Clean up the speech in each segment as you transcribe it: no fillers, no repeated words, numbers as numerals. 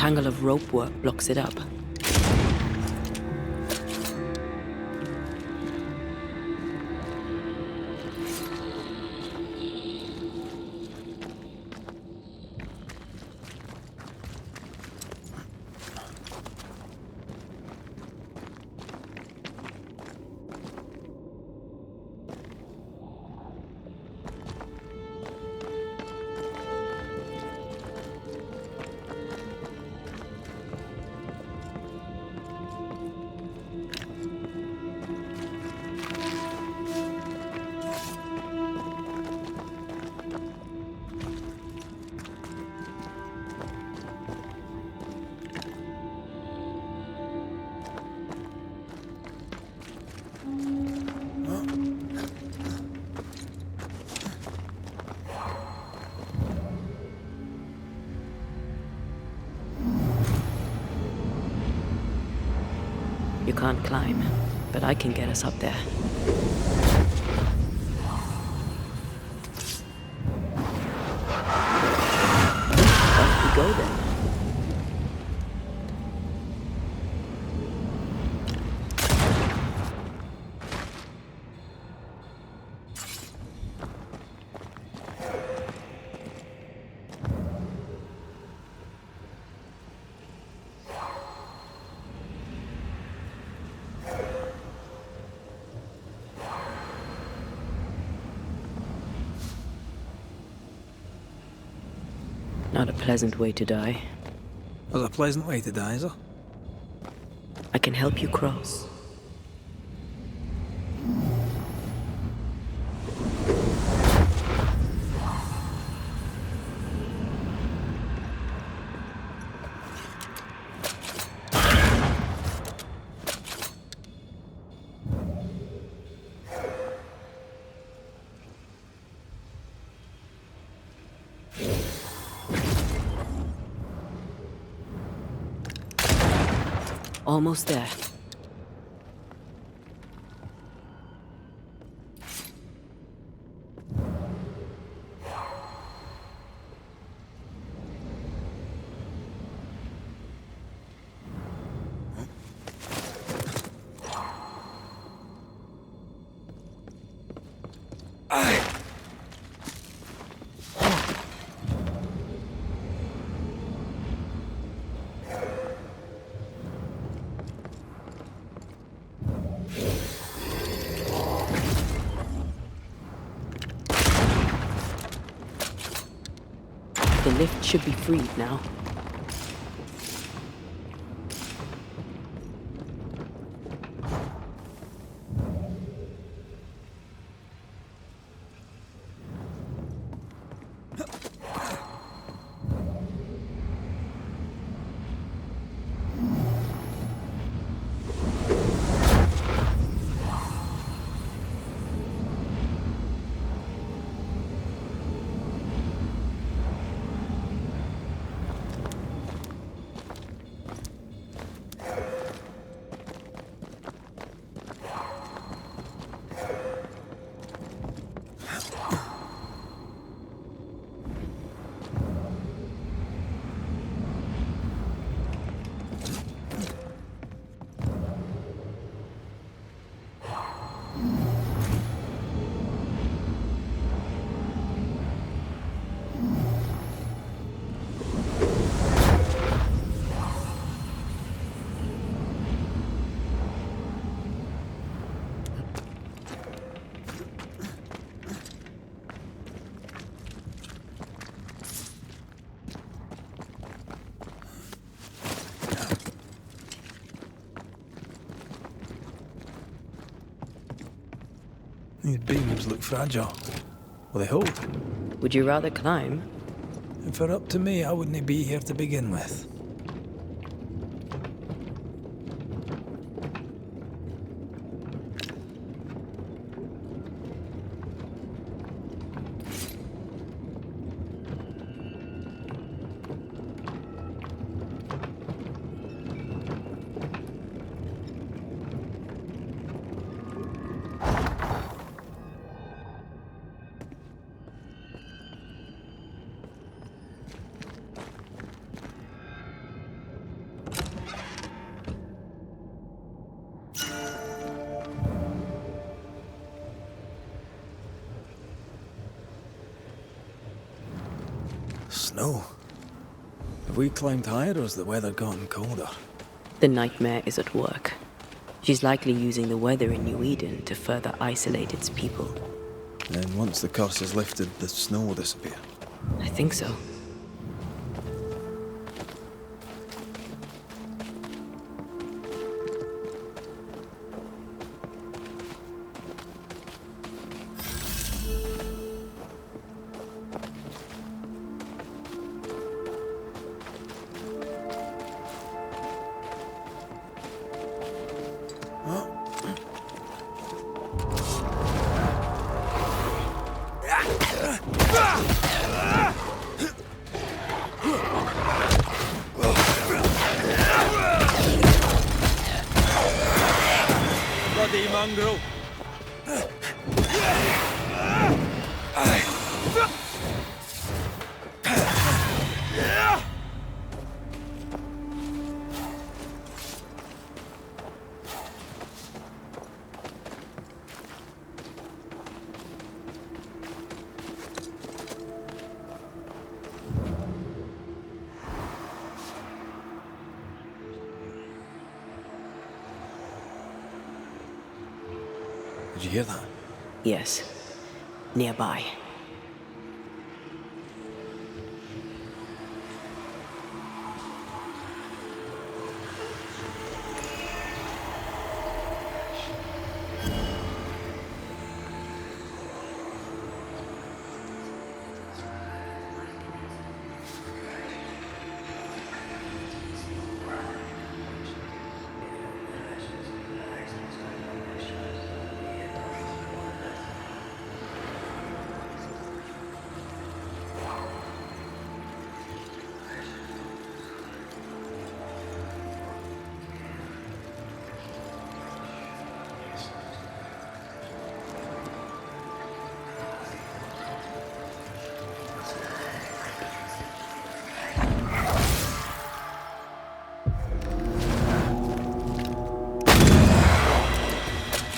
tangle of rope work blocks it up. You can't climb, but I can get us up there. Off we go then. Not a pleasant way to die. That's a pleasant way to die, is it? I can help you cross. Almost there. The lift should be freed now. These beams look fragile. Will they hold? Would you rather climb? If it were up to me, I wouldn't be here to begin with. snow. Have we climbed higher or has the weather gotten colder? The nightmare is at work. She's likely using the weather in New Eden to further isolate its people. Then once the curse is lifted, the snow will disappear. I think so. Bloody mongrel! Did you hear that? Yes. Nearby.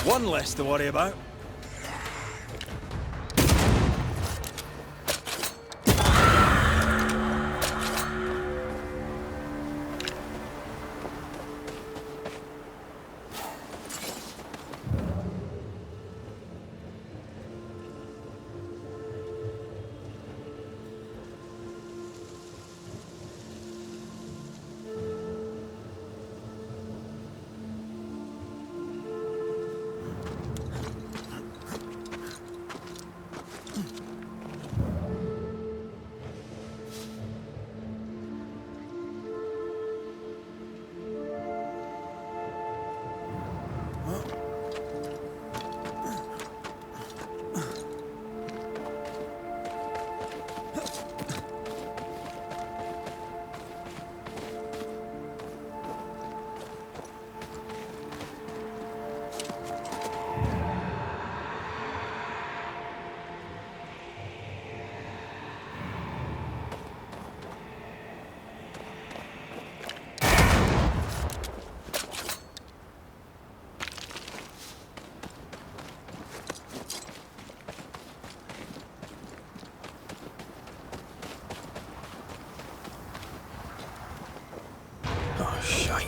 One less to worry about. Oh, shite.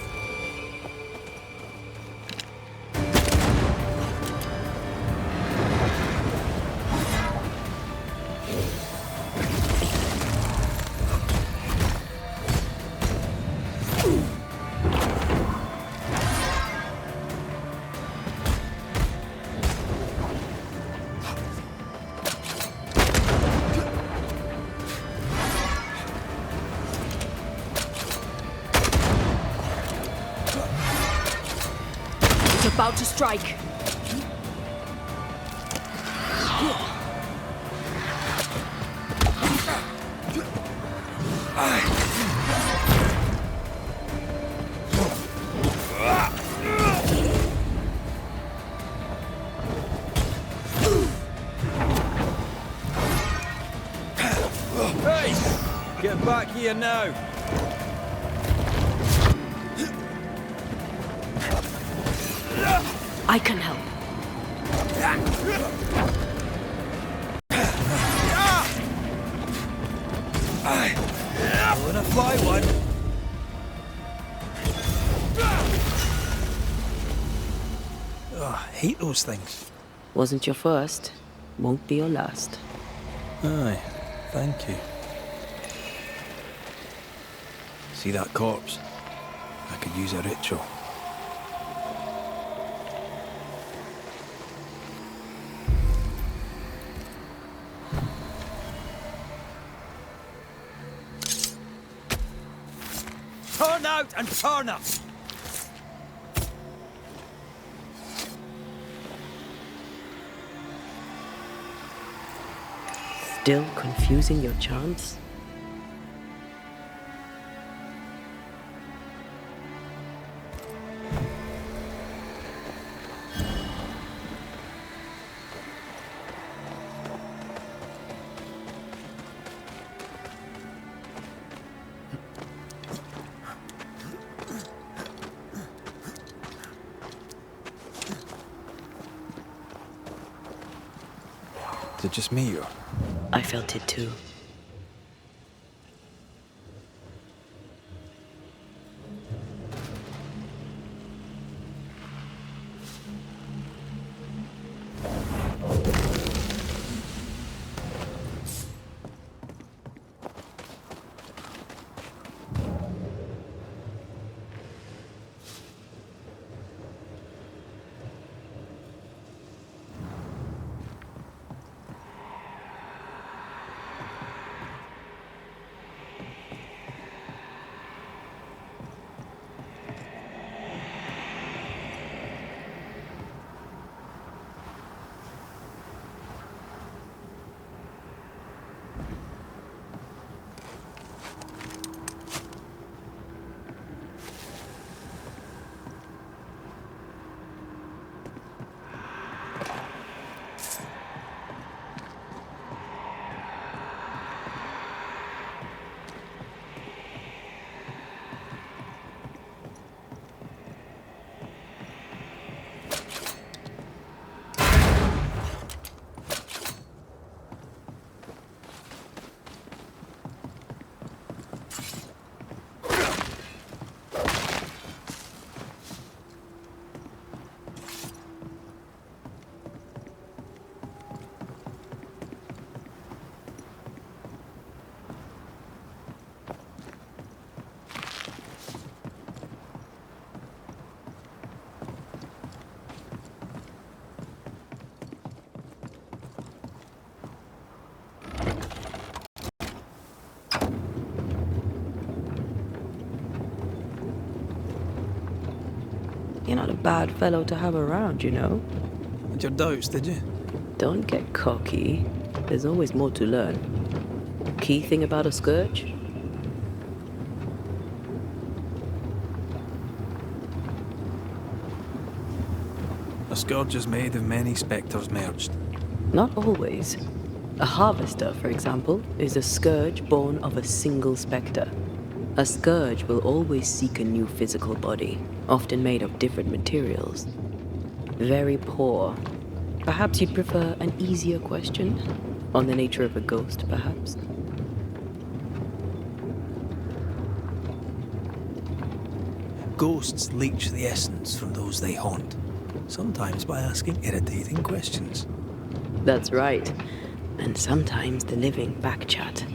It's about to strike. Hey! Get back here now! I can help. Aye. gonna fly one. Oh, I hate those things. Wasn't your first, won't be your last. Aye, thank you. See that corpse? I could use a ritual. Turn out and turn up! Still confusing your chants? Is it just me or? I felt it too. You're not a bad fellow to have around, you know. Had your doubts, did you? Don't get cocky. There's always more to learn. Key thing about a scourge? A scourge is made of many spectres merged. Not always. A harvester, for example, is a scourge born of a single spectre. A scourge will always seek a new physical body, often made of different materials. Very poor. Perhaps you'd prefer an easier question? On the nature of a ghost, perhaps? Ghosts leech the essence from those they haunt, sometimes by asking irritating questions. That's right. And sometimes the living backchat.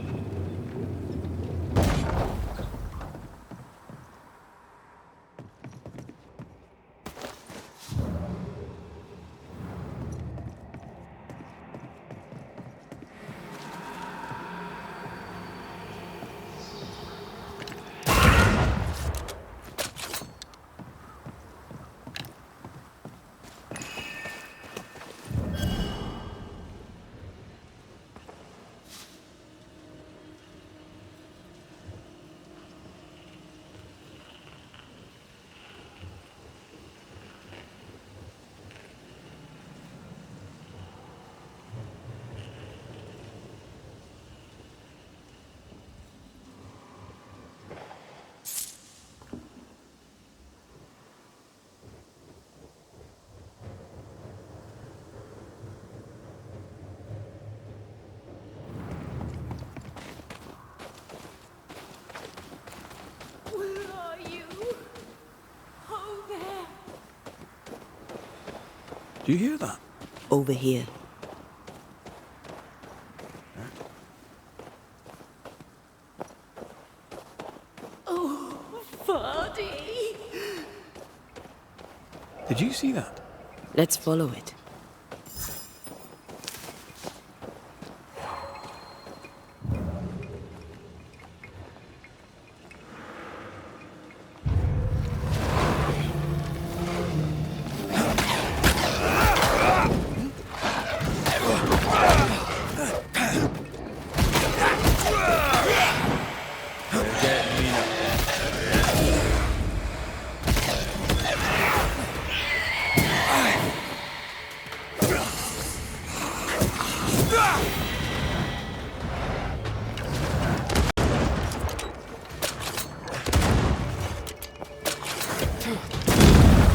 Do you hear that? Over here. Oh, Vardy! Did you see that? Let's follow it.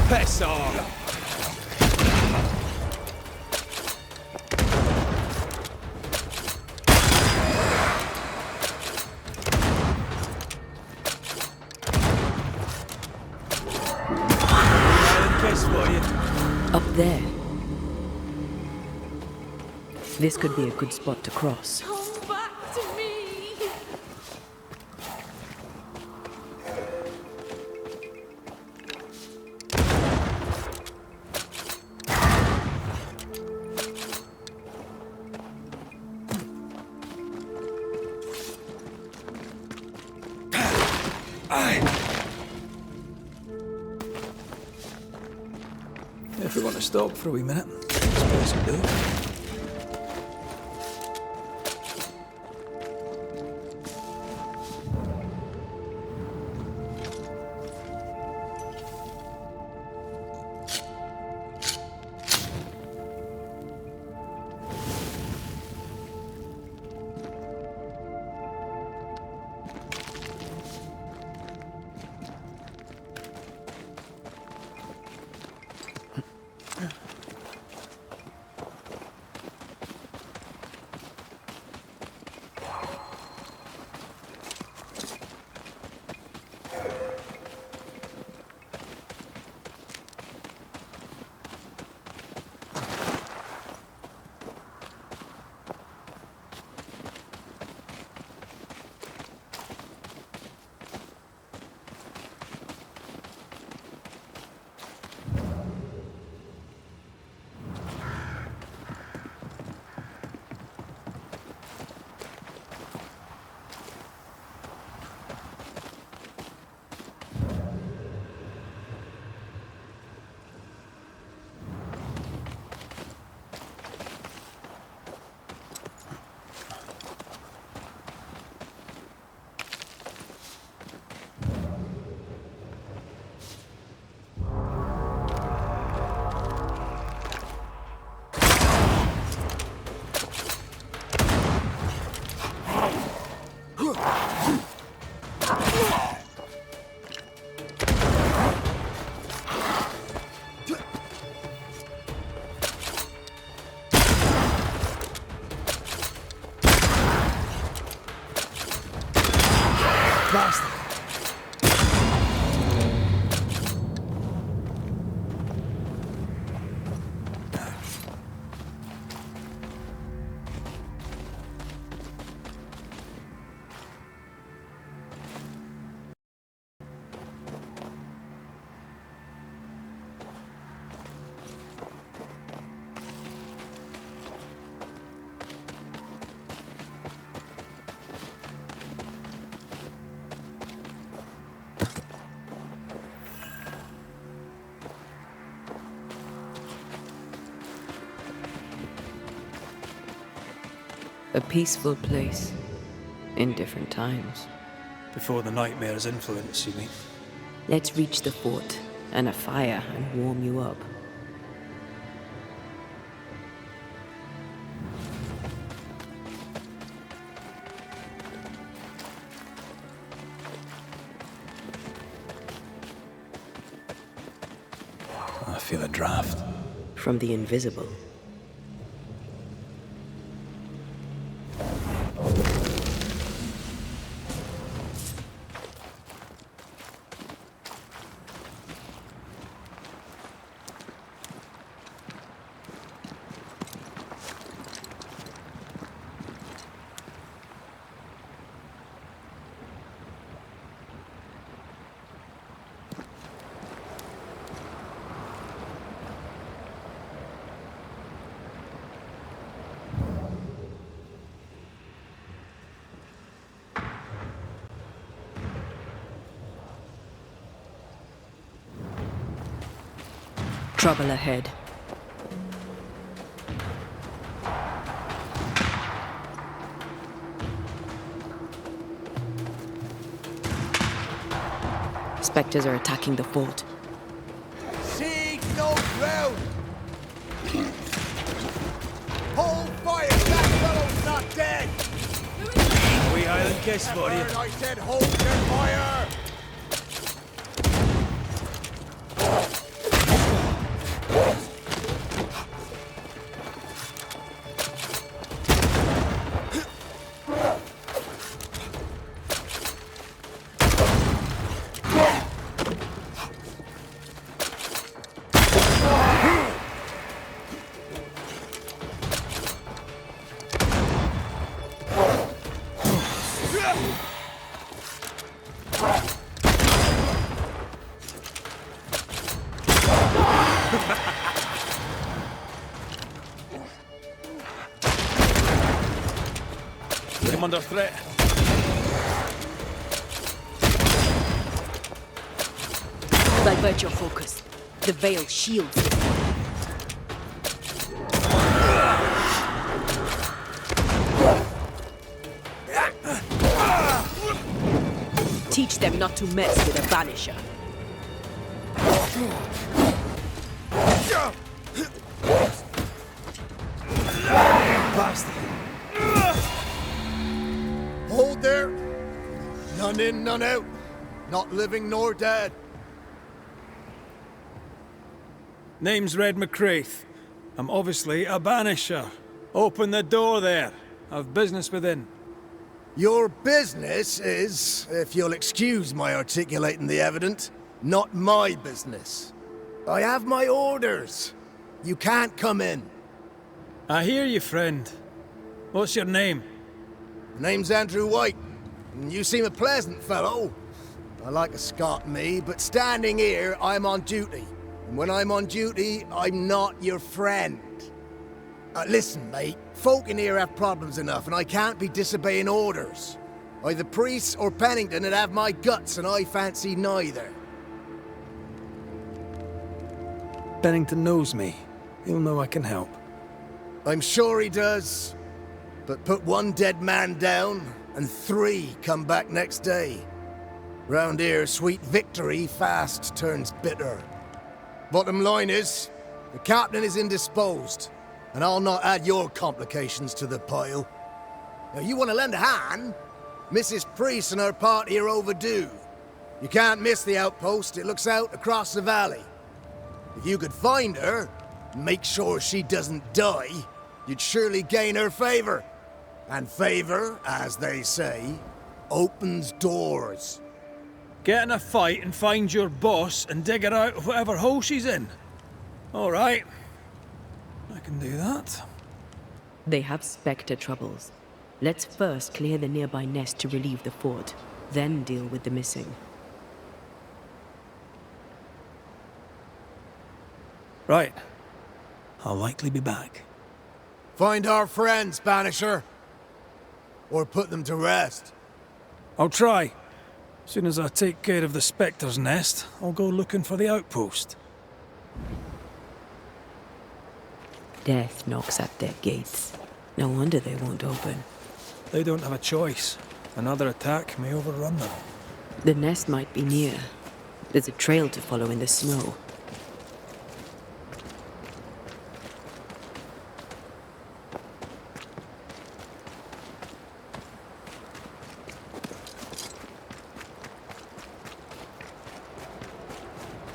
Piss off! Piss for you. Up there. This could be a good spot to cross. Come back to me! If we want to stop for a wee minute, I suppose we do. Bastard! A peaceful place in different times. Before the nightmare's influence, you mean? Let's reach the fort and a fire and warm you up. I feel a draft. From the invisible. Trouble ahead. Spectres are attacking the fort. Seek no ground! Hold fire! That fellow's not dead! We Highland kiss for you. I said hold your fire! I'm under threat. Divert your focus. The veil shields you. Teach them not to mess with a Banisher. Bastard. Hold there! None in, none out. Not living nor dead. Name's Red McCraith. I'm obviously a banisher. Open the door there. I've business within. Your business is, if you'll excuse my articulating the evident, not my business. I have my orders. You can't come in. I hear you, friend. What's your name? Name's Andrew White. And you seem a pleasant fellow. I like a Scot, me, but standing here, I'm on duty. And when I'm on duty, I'm not your friend. Listen, mate. Folk in here have problems enough, and I can't be disobeying orders. Either priests or Pennington would have my guts, and I fancy neither. Bennington knows me. He'll know I can help. I'm sure he does. But put one dead man down, and 3 come back next day. Round here, sweet victory fast turns bitter. Bottom line is, the captain is indisposed, and I'll not add your complications to the pile. Now, you want to lend a hand? Mrs. Priest and her party are overdue. You can't miss the outpost. It looks out across the valley. If you could find her, and make sure she doesn't die, you'd surely gain her favor. And favor, as they say, opens doors. Get in a fight and find your boss and dig her out of whatever hole she's in. All right. I can do that. They have Spectre troubles. Let's first clear the nearby nest to relieve the fort, then deal with the missing. Right. I'll likely be back. Find our friends, Banisher. Or put them to rest. I'll try. Soon as I take care of the Spectre's nest, I'll go looking for the outpost. Death knocks at their gates. No wonder they won't open. They don't have a choice. Another attack may overrun them. The nest might be near. There's a trail to follow in the snow.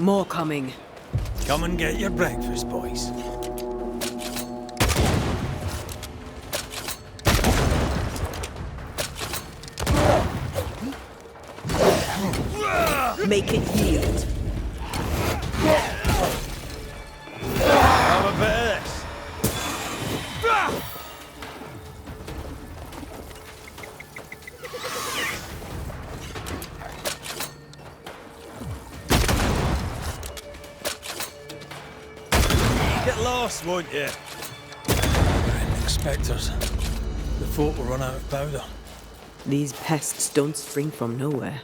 More coming. Come and get your breakfast, boys. Make it yield. Have a bit of this. Get lost, won't you? Ending Spectres. The fort will run out of powder. These pests don't spring from nowhere.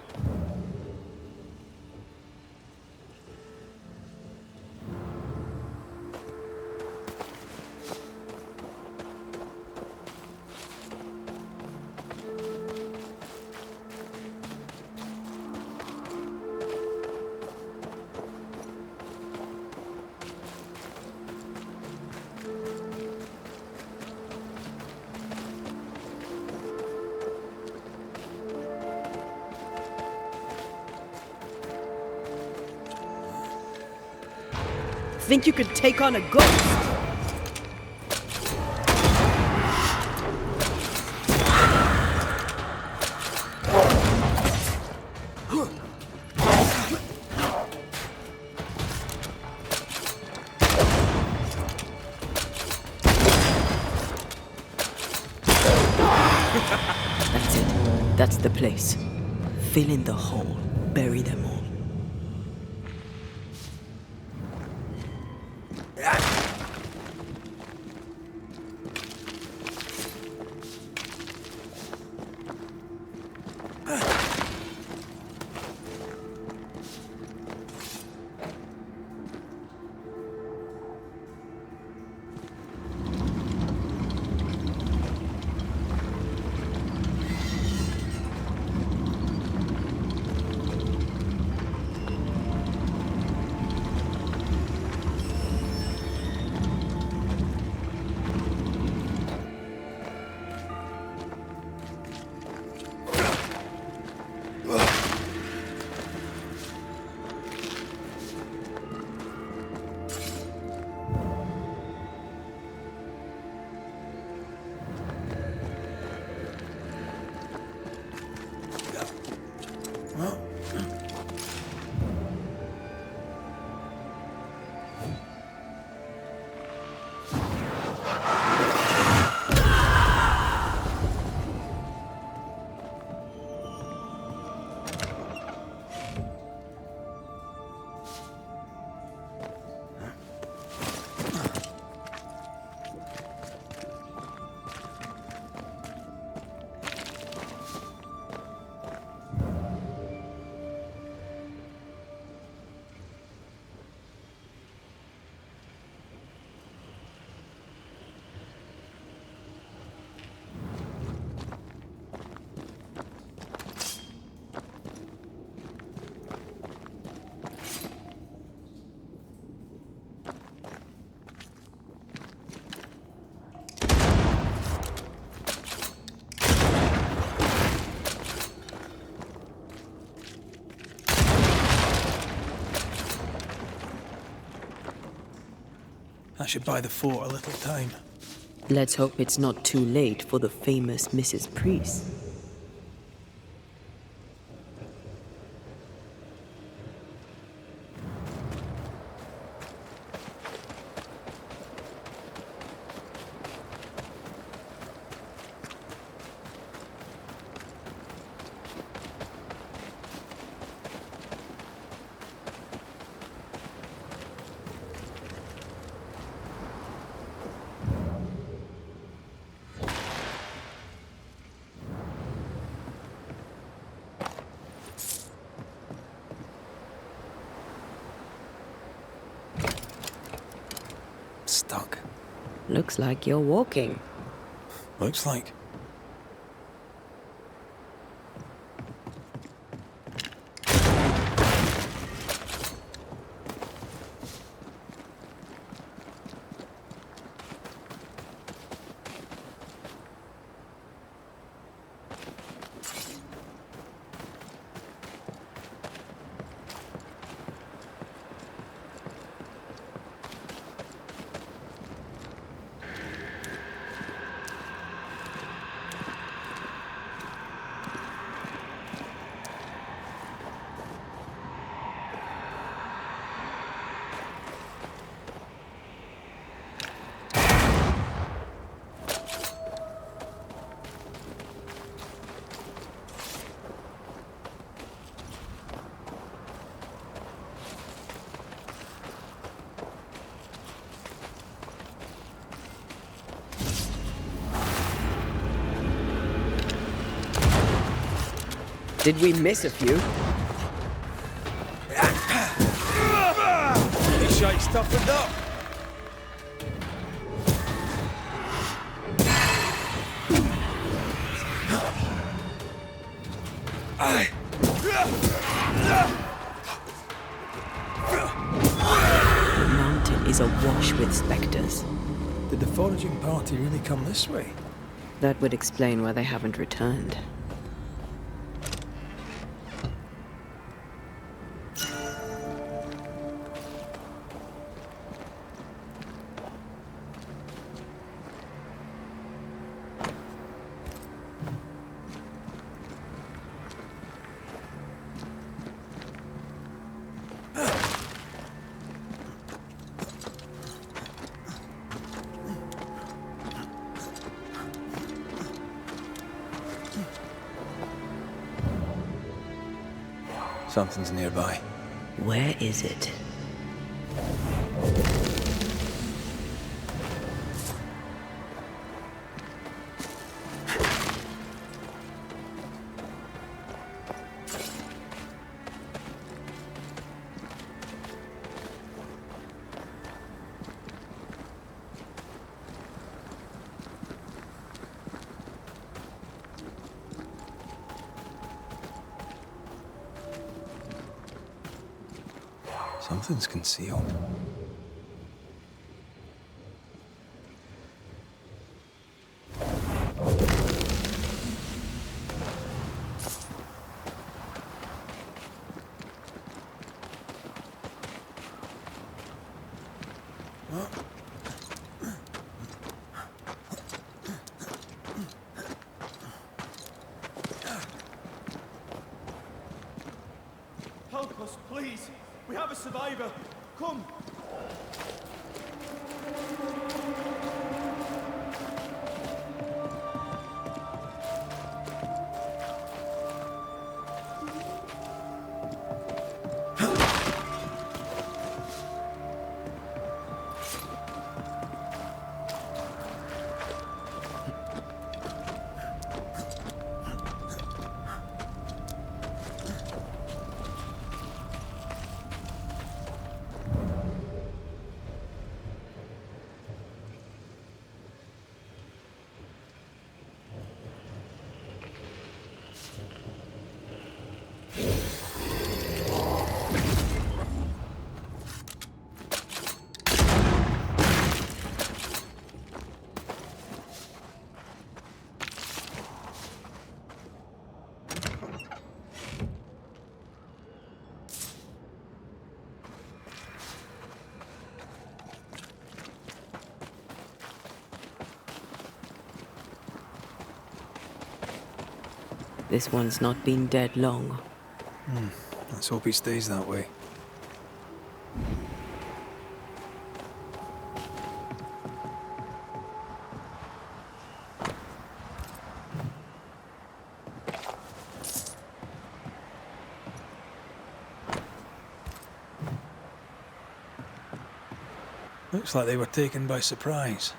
Think you could take on a ghost? That's it. That's the place. Fill in the hole. Bury them all. That should buy the fort a little time. Let's hope it's not too late for the famous Mrs. Priest. Stuck. Looks like you're walking. Looks like. Did we miss a few? This shite's toughened up. The mountain is awash with specters. Did the foraging party really come this way? That would explain why they haven't returned. Something's nearby. Where is it? Something's concealed. Help us, please. We have a survivor. Come. This one's not been dead long. Let's hope he stays that way. Looks like they were taken by surprise.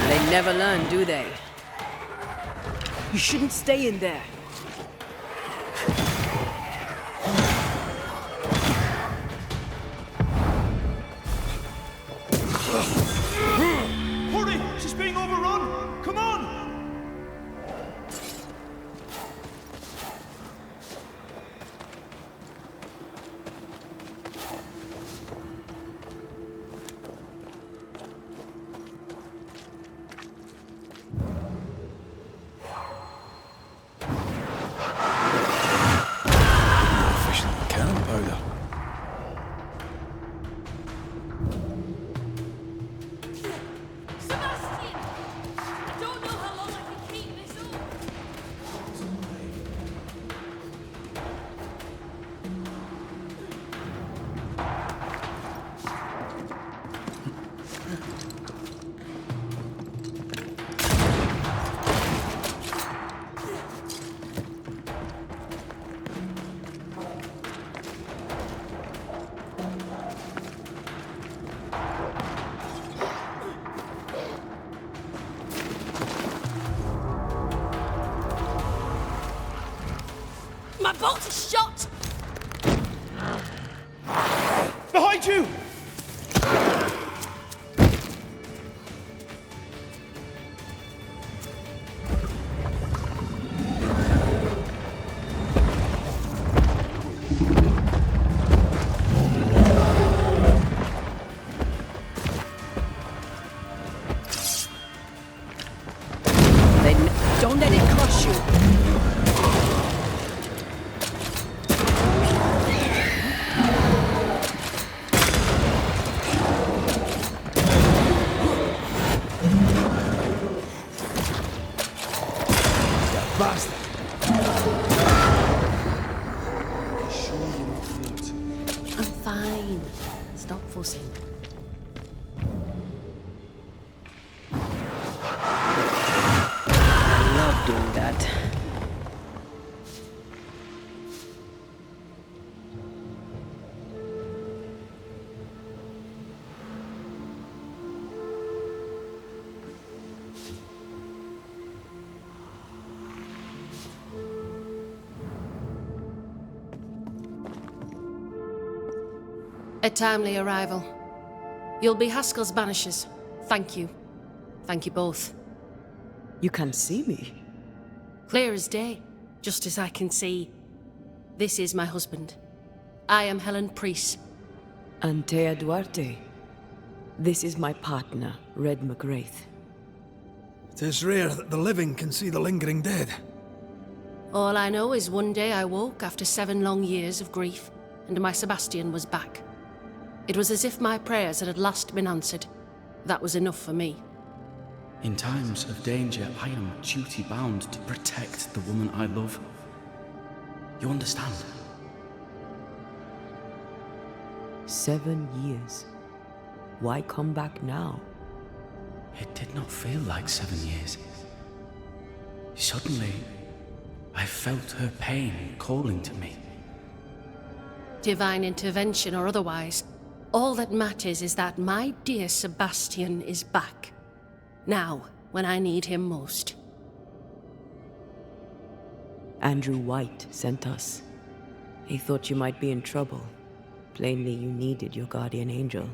They never learn, do they? You shouldn't stay in there. Hurry! She's being overrun! Come on! Efficient cannon powder. Sebastian! I don't know how long I can keep this up. My bolt is shot! Behind you! Don't let it crush you. A timely arrival. You'll be Haskell's banishers. Thank you. Thank you both. You can see me. Clear as day, just as I can see. This is my husband. I am Helen Priest. Antea Duarte. This is my partner, Red McGrath. It is rare that the living can see the lingering dead. All I know is one day I woke after 7 long years of grief, and my Sebastian was back. It was as if my prayers had at last been answered. That was enough for me. In times of danger, I am duty-bound to protect the woman I love. You understand? 7 years. Why come back now? It did not feel like 7 years. Suddenly, I felt her pain calling to me. Divine intervention or otherwise, all that matters is that my dear Sebastian is back. Now, when I need him most. Andrew White sent us. He thought you might be in trouble. Plainly, you needed your guardian angel.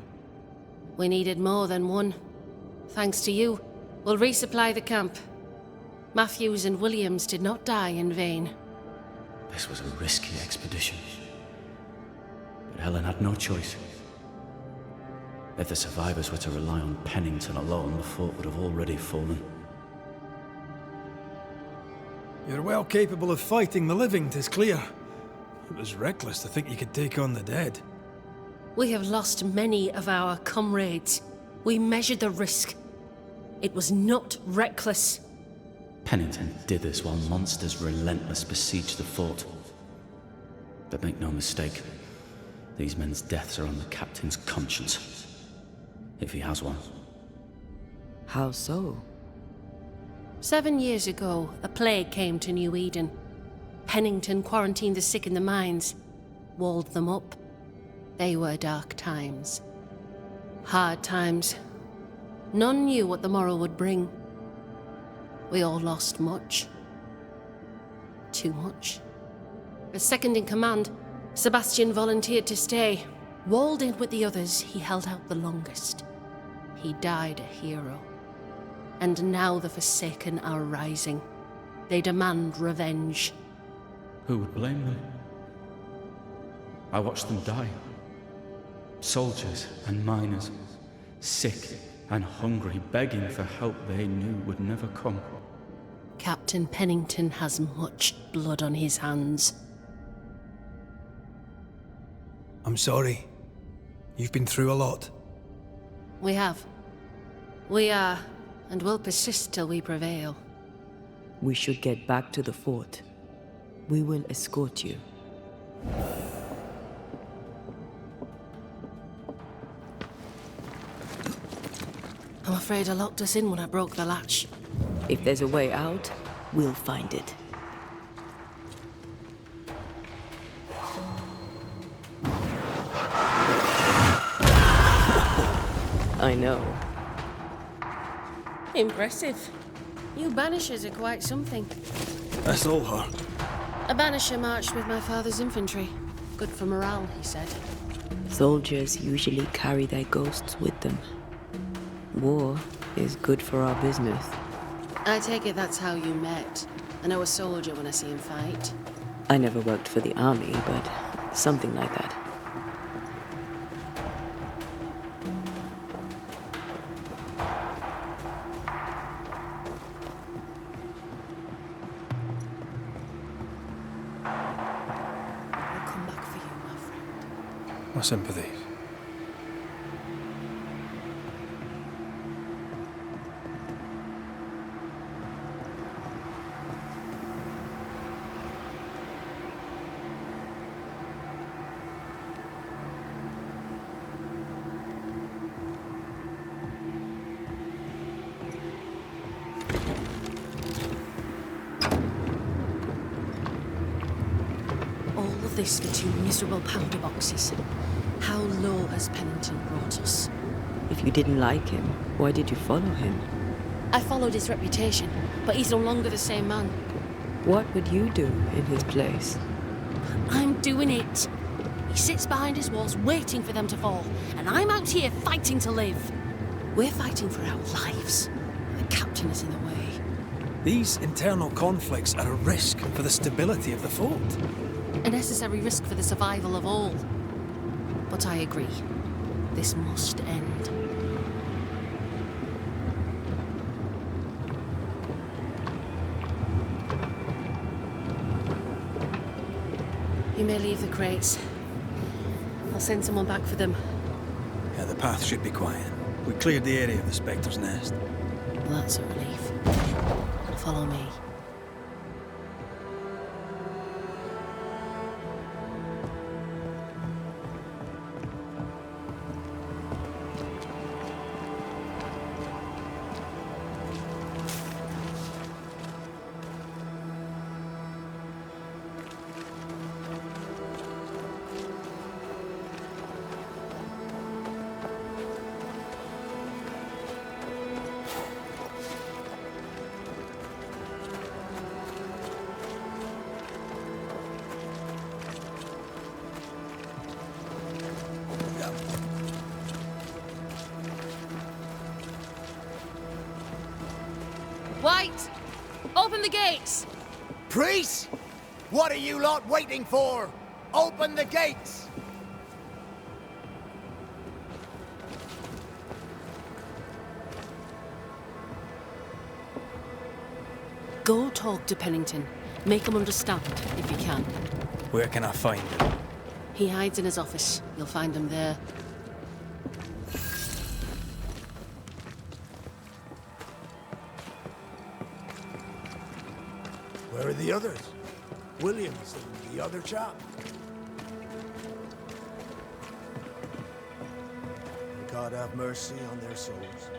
We needed more than one. Thanks to you, we'll resupply the camp. Matthews and Williams did not die in vain. This was a risky expedition. But Helen had no choice. If the survivors were to rely on Pennington alone, the fort would have already fallen. You're well capable of fighting the living, 'tis clear. It was reckless to think you could take on the dead. We have lost many of our comrades. We measured the risk. It was not reckless. Pennington did this while monsters relentless besieged the fort. But make no mistake, these men's deaths are on the captain's conscience. If he has one. How so? 7 years ago, a plague came to New Eden. Pennington quarantined the sick in the mines, walled them up. They were dark times. Hard times. None knew what the morrow would bring. We all lost much. Too much. As second in command, Sebastian volunteered to stay. Walled in with the others, he held out the longest. He died a hero. And now the Forsaken are rising. They demand revenge. Who would blame them? I watched them die. Soldiers and miners, sick and hungry, begging for help they knew would never come. Captain Pennington has much blood on his hands. I'm sorry. You've been through a lot. We have. We are, and will persist till we prevail. We should get back to the fort. We will escort you. I'm afraid I locked us in when I broke the latch. If there's a way out, we'll find it. I know. Impressive. You banishers are quite something. That's all her. A banisher marched with my father's infantry. Good for morale, he said. Soldiers usually carry their ghosts with them. War is good for our business. I take it that's how you met. I know a soldier when I see him fight. I never worked for the army, but something like that. I'll come back for you, my friend. My sympathies. This for 2 miserable powder boxes. How low has Pennington brought us? If you didn't like him, why did you follow him? I followed his reputation, but he's no longer the same man. What would you do in his place? I'm doing it. He sits behind his walls waiting for them to fall, and I'm out here fighting to live. We're fighting for our lives. The captain is in the way. These internal conflicts are a risk for the stability of the fort. A necessary risk for the survival of all. But I agree. This must end. You may leave the crates. I'll send someone back for them. Yeah, the path should be quiet. We cleared the area of the Spectre's nest. Well, that's a relief. Follow me. White! Open the gates! Priest! What are you lot waiting for? Open the gates! Go talk to Pennington. Make him understand, if you can. Where can I find him? He hides in his office. You'll find him there. Where are the others? Williams and the other chap? May God have mercy on their souls.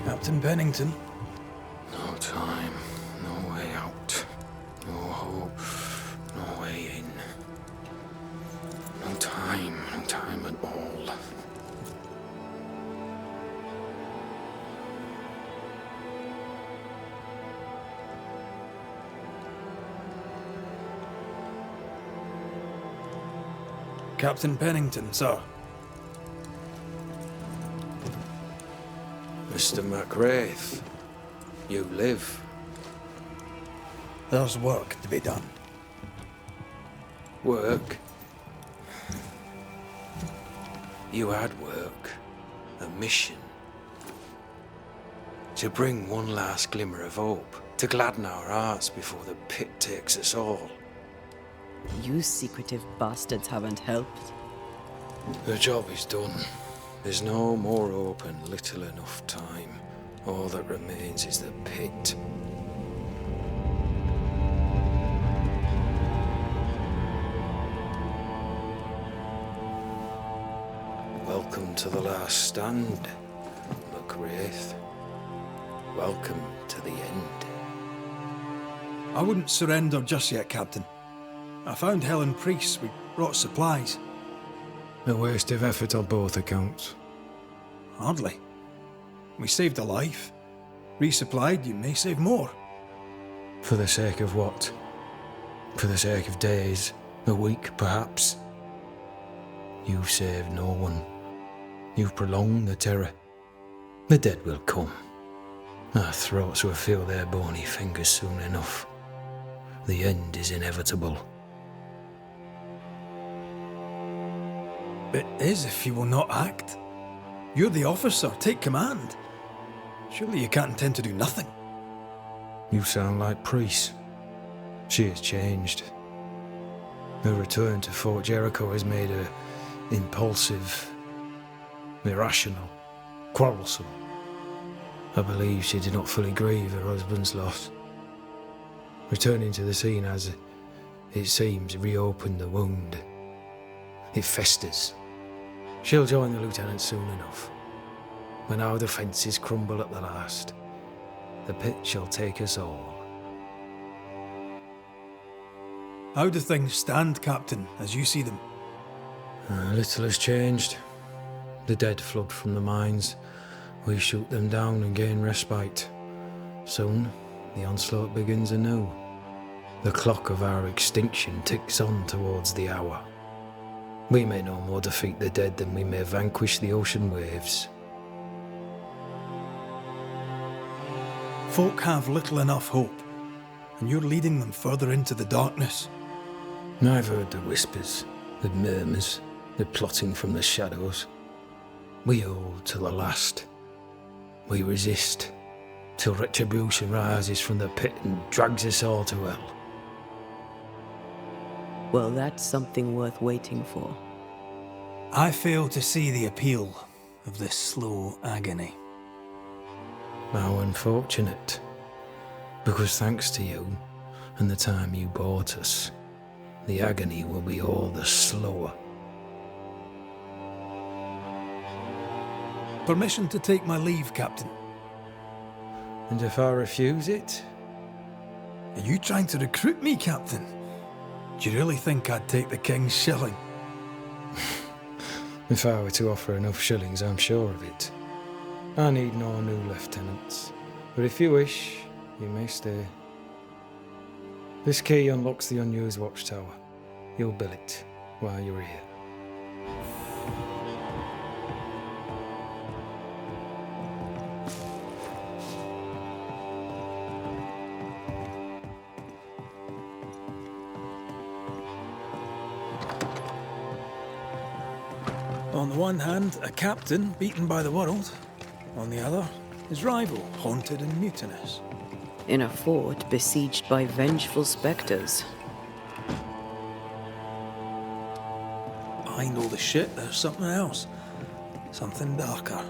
Captain Pennington. No time, no way out. No hope, no way in. No time at all. Captain Pennington, sir. Mr. MacWraith, you live. There's work to be done. Work? You had work. A mission. To bring one last glimmer of hope. To gladden our hearts before the pit takes us all. You secretive bastards haven't helped. The job is done. There's no more hope and little enough time. All that remains is the pit. Welcome to the last stand, MacWraith. Welcome to the end. I wouldn't surrender just yet, Captain. I found Helen Priest. We brought supplies. A waste of effort on both accounts. Hardly. We saved a life. Resupplied, you may save more. For the sake of what? For the sake of days, a week perhaps? You've saved no one. You've prolonged the terror. The dead will come. Our throats will feel their bony fingers soon enough. The end is inevitable. It is if you will not act. You're the officer, take command. Surely you can't intend to do nothing. You sound like Priest. She has changed. Her return to Fort Jericho has made her impulsive, irrational, quarrelsome. I believe she did not fully grieve her husband's loss. Returning to the scene has, it seems, reopened the wound. It festers. She'll join the lieutenant soon enough. When our defences crumble at the last, the pit shall take us all. How do things stand, Captain, as you see them? Little has changed. The dead flood from the mines. We shoot them down and gain respite. Soon, the onslaught begins anew. The clock of our extinction ticks on towards the hour. We may no more defeat the dead than we may vanquish the ocean waves. Folk have little enough hope, and you're leading them further into the darkness. I've heard the whispers, the murmurs, the plotting from the shadows. We hold to the last. We resist, till retribution rises from the pit and drags us all to hell. Well, that's something worth waiting for. I fail to see the appeal of this slow agony. How unfortunate. Because thanks to you, and the time you bought us, the agony will be all the slower. Permission to take my leave, Captain. And if I refuse it? Are you trying to recruit me, Captain? Do you really think I'd take the King's shilling? If I were to offer enough shillings, I'm sure of it. I need no new lieutenants, but if you wish, you may stay. This key unlocks the unused watchtower. You'll bill it while you're here. On the one hand, a captain beaten by the world. On the other, his rival, haunted and mutinous. In a fort besieged by vengeful spectres. Behind all the shit, there's something else. Something darker.